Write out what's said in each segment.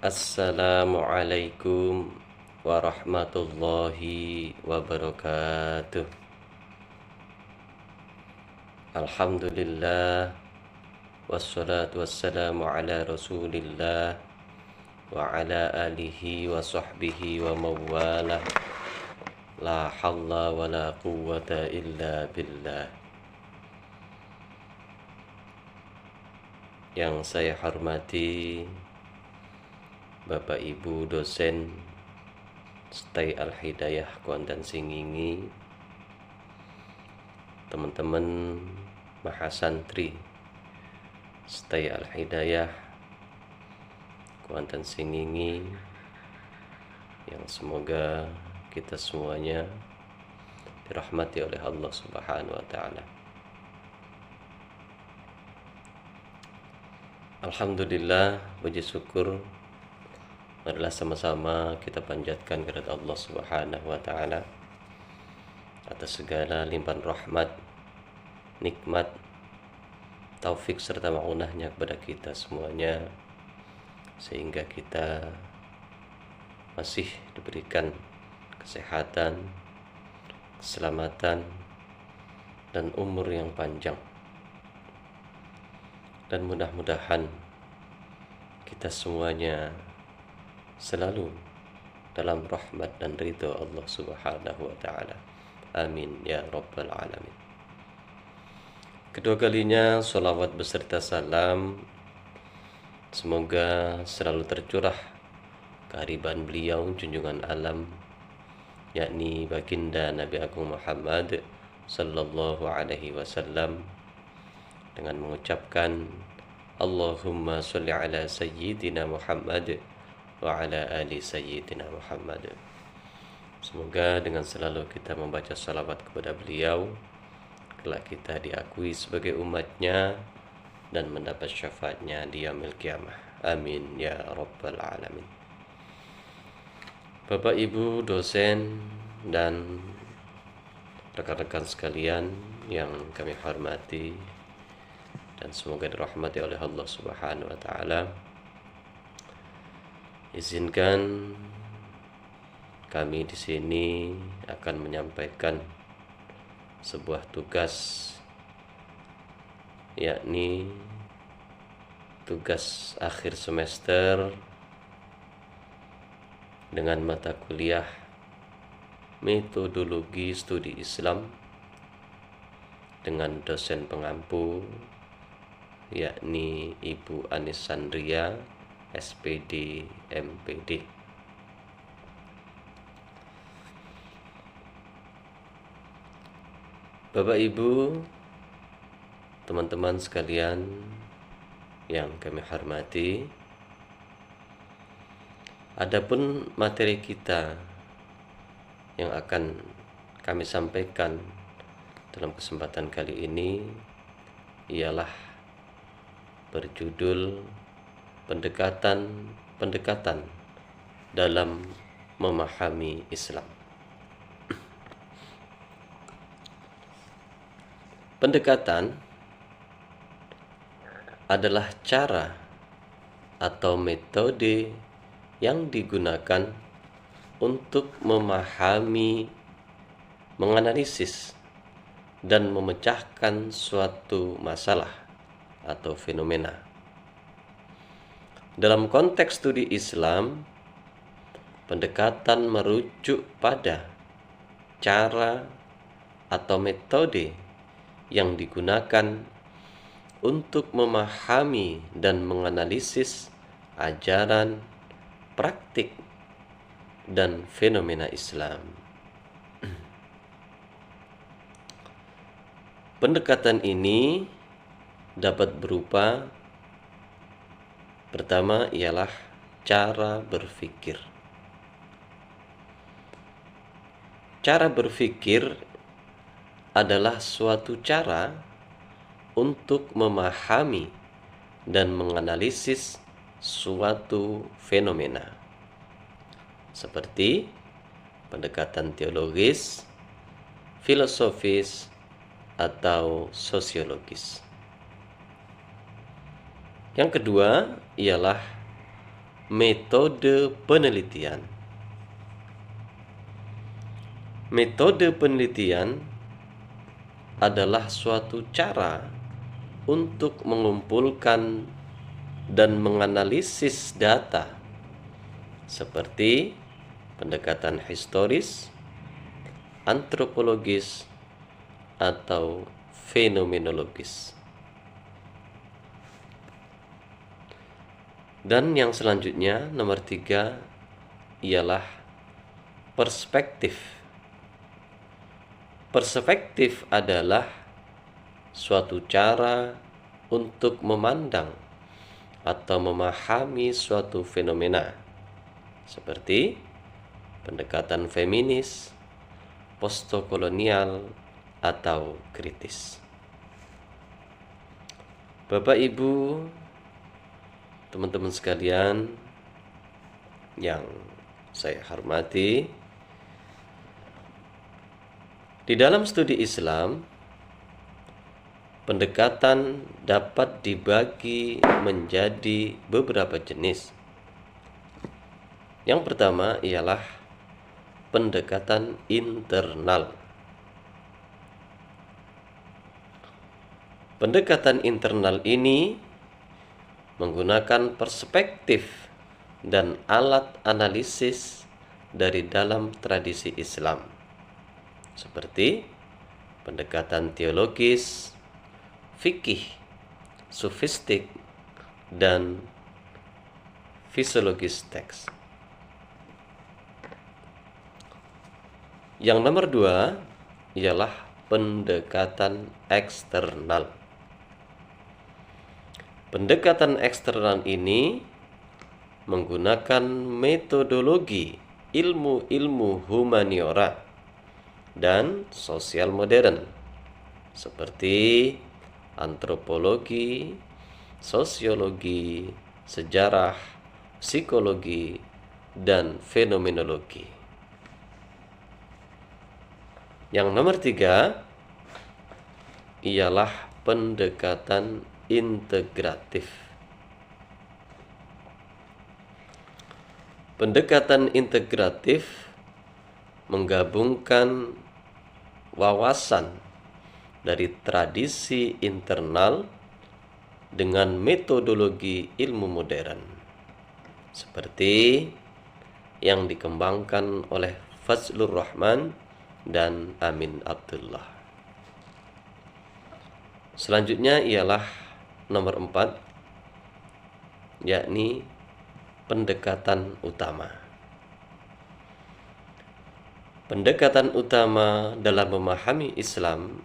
Assalamualaikum warahmatullahi wabarakatuh. Alhamdulillah, wassalatu wassalamu ala rasulillah wa ala alihi wa sahbihi wa mawalah. La hawla wa la quwwata illa billah. Yang saya hormati Bapak Ibu dosen Stay Al-Hidayah Kuantan Singingi, teman-teman mahasantri Stay Al-Hidayah Kuantan Singingi, yang semoga kita semuanya dirahmati oleh Allah Subhanahu wa taala. Alhamdulillah, puji syukur adalah sama-sama kita panjatkan kepada Allah Subhanahu wa taala atas segala limpahan rahmat, nikmat, taufik serta maunahnya kepada kita semuanya, sehingga kita masih diberikan kesehatan, keselamatan, dan umur yang panjang. Dan mudah-mudahan kita semuanya selalu dalam rahmat dan ridho Allah Subhanahu wa taala. Amin ya rabbal alamin. Kedua kalinya sholawat beserta salam semoga selalu tercurah kehadiran beliau junjungan alam, yakni baginda Nabi Agung Muhammad sallallahu alaihi wasallam, dengan mengucapkan Allahumma sholli ala sayyidina Muhammad wa ala ali sayyidina Muhammad. Semoga dengan selalu kita membaca salawat kepada beliau, kelak kita diakui sebagai umatnya dan mendapat syafaatnya di yaumil qiyamah. Amin ya rabbal alamin. Bapak Ibu dosen dan rekan-rekan sekalian yang kami hormati dan semoga dirahmati oleh Allah Subhanahu wa taala, izinkan kami di sini akan menyampaikan sebuah tugas, yakni tugas akhir semester dengan mata kuliah Metodologi Studi Islam dengan dosen pengampu, yakni Ibu Anis Sandria, SPD MPD. Bapak Ibu, teman-teman sekalian yang kami hormati, adapun materi kita yang akan kami sampaikan dalam kesempatan kali ini ialah berjudul pendekatan dalam memahami Islam. Pendekatan adalah cara atau metode yang digunakan untuk memahami, menganalisis, dan memecahkan suatu masalah atau fenomena. Dalam konteks studi Islam, pendekatan merujuk pada cara atau metode yang digunakan untuk memahami dan menganalisis ajaran, praktik, dan fenomena Islam. Pendekatan ini dapat berupa, pertama ialah cara berpikir. Cara berpikir adalah suatu cara untuk memahami dan menganalisis suatu fenomena, seperti pendekatan teologis, filosofis, atau sosiologis. Yang kedua ialah metode penelitian. Metode penelitian adalah suatu cara untuk mengumpulkan dan menganalisis data seperti pendekatan historis, antropologis, atau fenomenologis. Dan yang selanjutnya, nomor 3, ialah perspektif. Perspektif adalah suatu cara untuk memandang atau memahami suatu fenomena, seperti pendekatan feminis, postkolonial, atau kritis. Bapak Ibu, teman-teman sekalian yang saya hormati, di dalam studi Islam, pendekatan dapat dibagi menjadi beberapa jenis. Yang pertama ialah pendekatan internal. Pendekatan internal ini menggunakan perspektif dan alat analisis dari dalam tradisi Islam, seperti pendekatan teologis, fikih, sofistik, dan fisiologis teks. Yang nomor 2 ialah pendekatan eksternal. Pendekatan eksternal ini menggunakan metodologi ilmu-ilmu humaniora dan sosial modern, seperti antropologi, sosiologi, sejarah, psikologi, dan fenomenologi. Yang nomor 3 ialah pendekatan integratif. Pendekatan integratif menggabungkan wawasan dari tradisi internal dengan metodologi ilmu modern, seperti yang dikembangkan oleh Fazlur Rahman dan Amin Abdullah. Selanjutnya ialah nomor 4, yakni pendekatan utama. Pendekatan utama dalam memahami Islam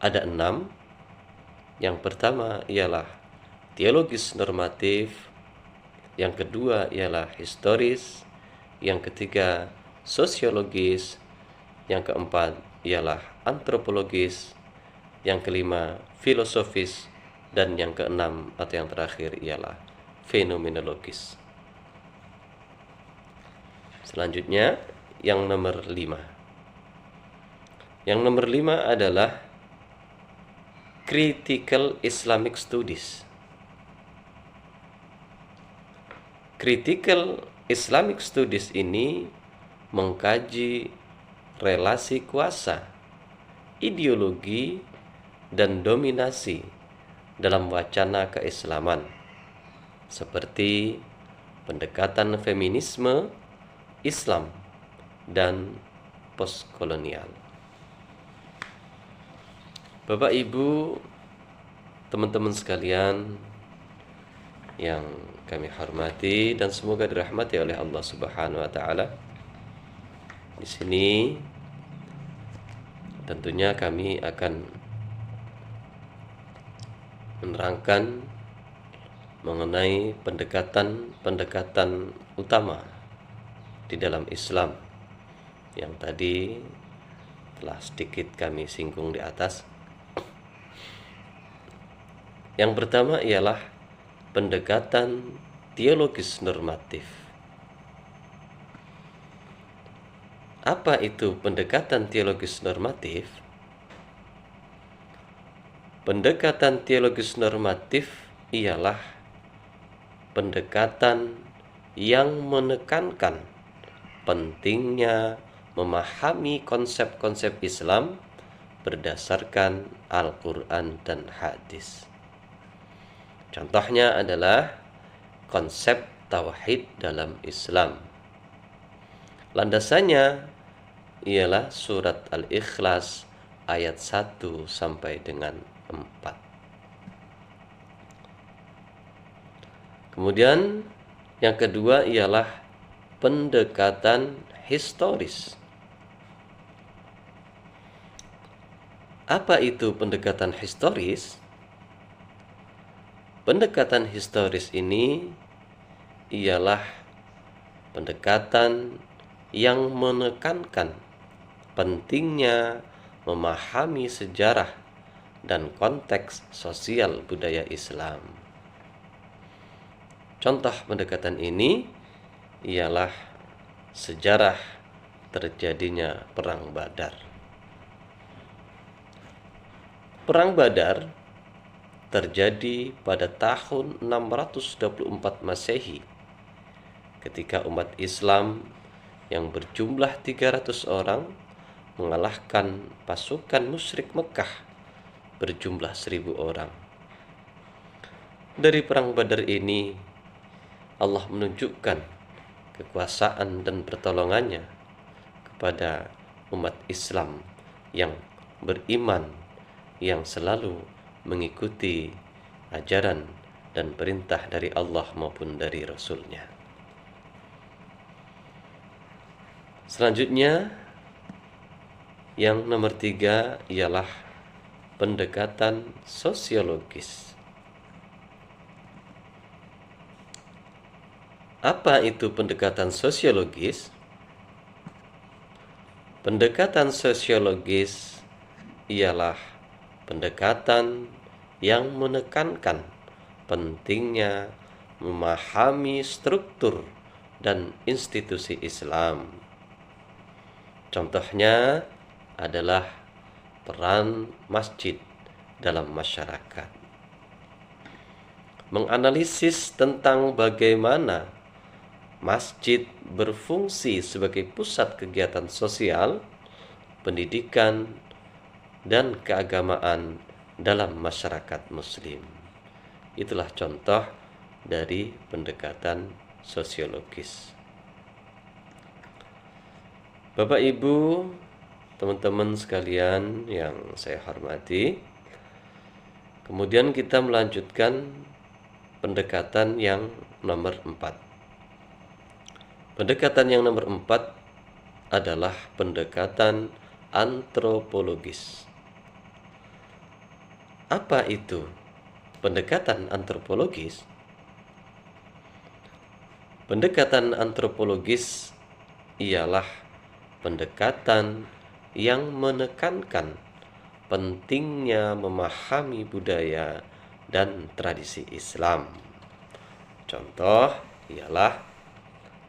ada 6. Yang pertama ialah teologis normatif, yang kedua ialah historis, yang ketiga sosiologis, yang keempat ialah antropologis, yang kelima filosofis, dan yang keenam atau yang terakhir ialah fenomenologis. Selanjutnya yang nomor 5. Yang nomor 5 adalah Critical Islamic Studies. Critical Islamic Studies ini mengkaji relasi kuasa, ideologi, dan dominasi dalam wacana keislaman, seperti pendekatan feminisme, Islam, dan postkolonial. Bapak Ibu, teman-teman sekalian yang kami hormati dan semoga dirahmati oleh Allah Subhanahu wa taala. Di sini tentunya kami akan menerangkan mengenai pendekatan utama di dalam Islam yang tadi telah sedikit kami singgung di atas. Yang pertama ialah pendekatan teologis normatif. Apa itu pendekatan teologis normatif? Pendekatan teologis normatif ialah pendekatan yang menekankan pentingnya memahami konsep-konsep Islam berdasarkan Al-Quran dan hadis. Contohnya adalah konsep tauhid dalam Islam. Landasannya ialah surat Al-Ikhlas ayat 1 sampai dengan 4. Kemudian yang kedua ialah pendekatan historis. Apa itu pendekatan historis? Pendekatan historis ini ialah pendekatan yang menekankan pentingnya memahami sejarah dan konteks sosial budaya Islam. Contoh pendekatan ini ialah sejarah terjadinya Perang Badar. Perang Badar terjadi pada tahun 624 Masehi ketika umat Islam yang berjumlah 300 orang mengalahkan pasukan musyrik Mekah berjumlah 1000 orang. Dari Perang Badar ini Allah menunjukkan kekuasaan dan pertolongannya kepada umat Islam yang beriman, yang selalu mengikuti ajaran dan perintah dari Allah maupun dari Rasul-Nya. Selanjutnya, yang nomor 3 ialah pendekatan sosiologis. Apa itu pendekatan sosiologis? Pendekatan sosiologis ialah pendekatan yang menekankan pentingnya memahami struktur dan institusi Islam. Contohnya adalah peran masjid dalam masyarakat. Menganalisis tentang bagaimana masjid berfungsi sebagai pusat kegiatan sosial, pendidikan, dan keagamaan dalam masyarakat Muslim. Itulah contoh dari pendekatan sosiologis. Bapak, Ibu, teman-teman sekalian yang saya hormati, kemudian kita melanjutkan pendekatan yang nomor 4. Pendekatan yang nomor 4 adalah pendekatan antropologis. Apa itu pendekatan antropologis? Pendekatan antropologis ialah pendekatan yang menekankan pentingnya memahami budaya dan tradisi Islam. Contoh ialah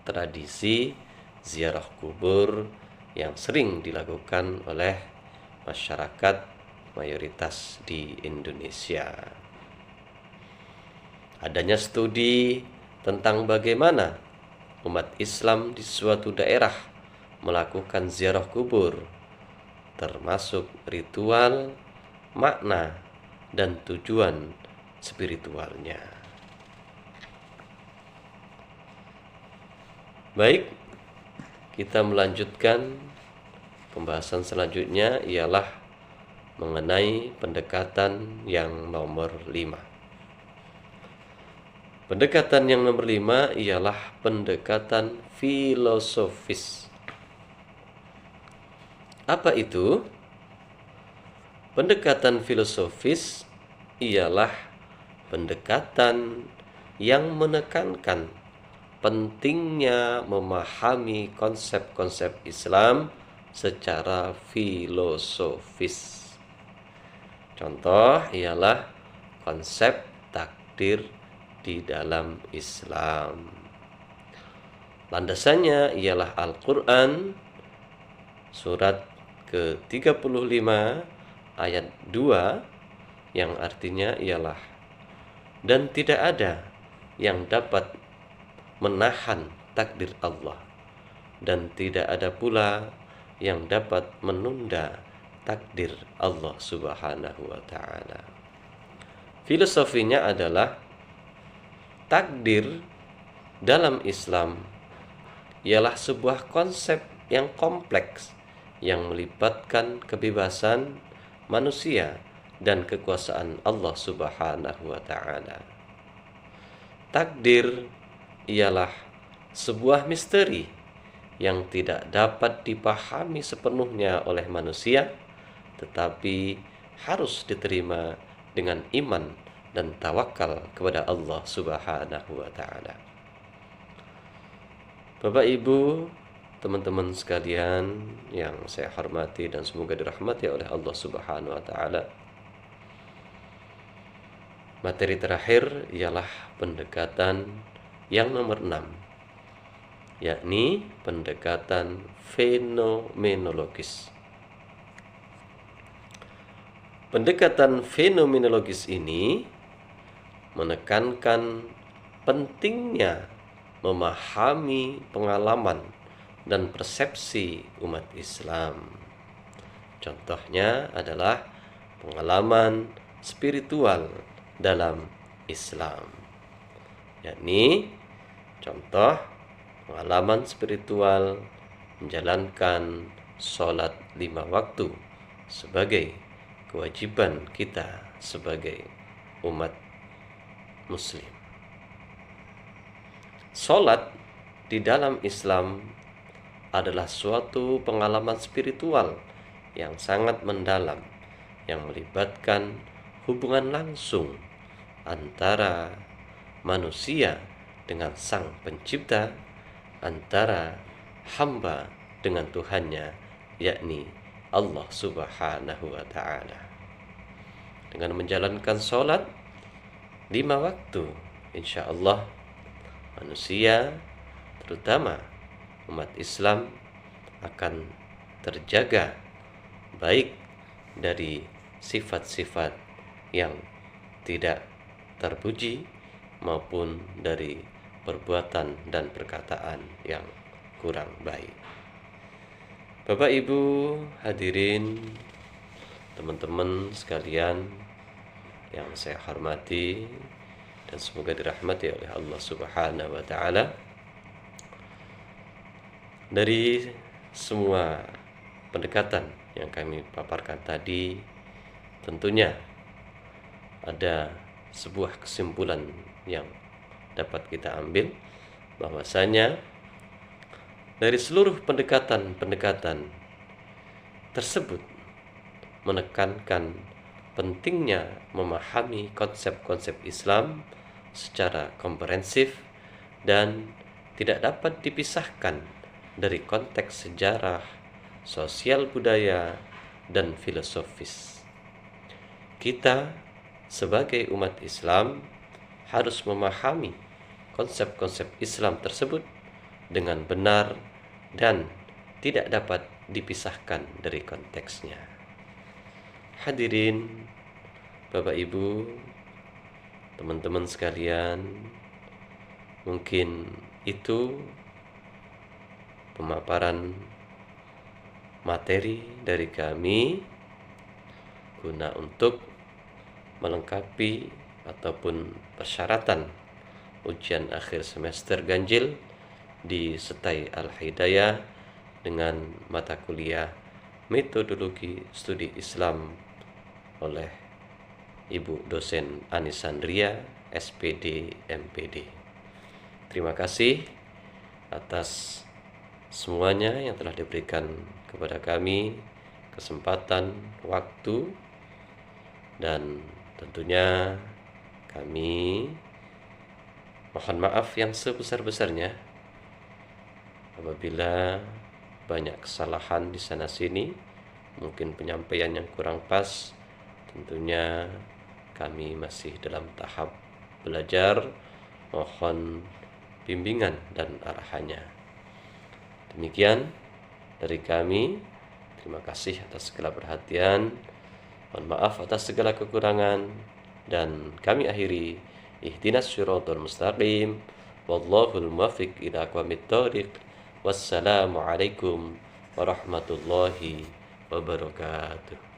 tradisi ziarah kubur yang sering dilakukan oleh masyarakat mayoritas di Indonesia. Adanya studi tentang bagaimana umat Islam di suatu daerah melakukan ziarah kubur, termasuk ritual, makna, dan tujuan spiritualnya. Baik, kita melanjutkan pembahasan selanjutnya ialah mengenai pendekatan yang nomor 5. Pendekatan yang nomor 5 ialah pendekatan filosofis. Apa itu? Pendekatan filosofis ialah pendekatan yang menekankan pentingnya memahami konsep-konsep Islam secara filosofis. Contoh ialah konsep takdir di dalam Islam. Landasannya ialah Al-Quran surat ke-35 ayat 2 yang artinya ialah, dan tidak ada yang dapat menahan takdir Allah, dan tidak ada pula yang dapat menunda takdir Allah Subhanahu wa Ta'ala. Filosofinya adalah takdir dalam Islam ialah sebuah konsep yang kompleks yang melibatkan kebebasan manusia dan kekuasaan Allah Subhanahu wa Ta'ala. Takdir ialah sebuah misteri yang tidak dapat dipahami sepenuhnya oleh manusia, tetapi harus diterima dengan iman dan tawakal kepada Allah Subhanahu wa Ta'ala. Bapak Ibu, teman-teman sekalian yang saya hormati dan semoga dirahmati oleh Allah Subhanahu wa Ta'ala. Materi terakhir ialah pendekatan yang nomor 6, yakni pendekatan fenomenologis. Pendekatan fenomenologis ini menekankan pentingnya memahami pengalaman dan persepsi umat Islam. Contohnya adalah pengalaman spiritual dalam Islam, yakni contoh pengalaman spiritual menjalankan sholat 5 waktu sebagai kewajiban kita sebagai umat muslim. Sholat di dalam Islam adalah suatu pengalaman spiritual yang sangat mendalam, yang melibatkan hubungan langsung antara manusia dengan Sang Pencipta, antara hamba dengan Tuhannya, yakni Allah Subhanahu wa Ta'ala. Dengan menjalankan sholat 5 waktu, insya Allah manusia, terutama umat Islam, akan terjaga baik dari sifat-sifat yang tidak terpuji maupun dari perbuatan dan perkataan yang kurang baik. Bapak Ibu hadirin, teman-teman sekalian yang saya hormati dan semoga dirahmati oleh Allah Subhanahu wa Ta'ala. Dari semua pendekatan yang kami paparkan tadi, tentunya ada sebuah kesimpulan yang dapat kita ambil, bahwasanya dari seluruh pendekatan-pendekatan tersebut menekankan pentingnya memahami konsep-konsep Islam secara komprehensif dan tidak dapat dipisahkan dari konteks sejarah, sosial budaya, dan filosofis. Kita sebagai umat Islam harus memahami konsep-konsep Islam tersebut dengan benar dan tidak dapat dipisahkan dari konteksnya. Hadirin, Bapak Ibu, teman-teman sekalian, mungkin itu pemaparan materi dari kami guna untuk melengkapi ataupun persyaratan ujian akhir semester ganjil di SETAI Al-Hidayah dengan mata kuliah Metodologi Studi Islam oleh Ibu dosen Anisandria, SPD, MPD. Terima kasih atas semuanya yang telah diberikan kepada kami, kesempatan, waktu, dan tentunya kami mohon maaf yang sebesar-besarnya apabila banyak kesalahan di sana sini, mungkin penyampaian yang kurang pas. Tentunya kami masih dalam tahap belajar, mohon bimbingan dan arahannya. Demikian dari kami. Terima kasih atas segala perhatian. Mohon maaf atas segala kekurangan, dan kami akhiri Ihdinas syiratal mustaqim. Wallahul muwaffiq ila aqwamit thoriq. Wassalamualaikum warahmatullahi wabarakatuh.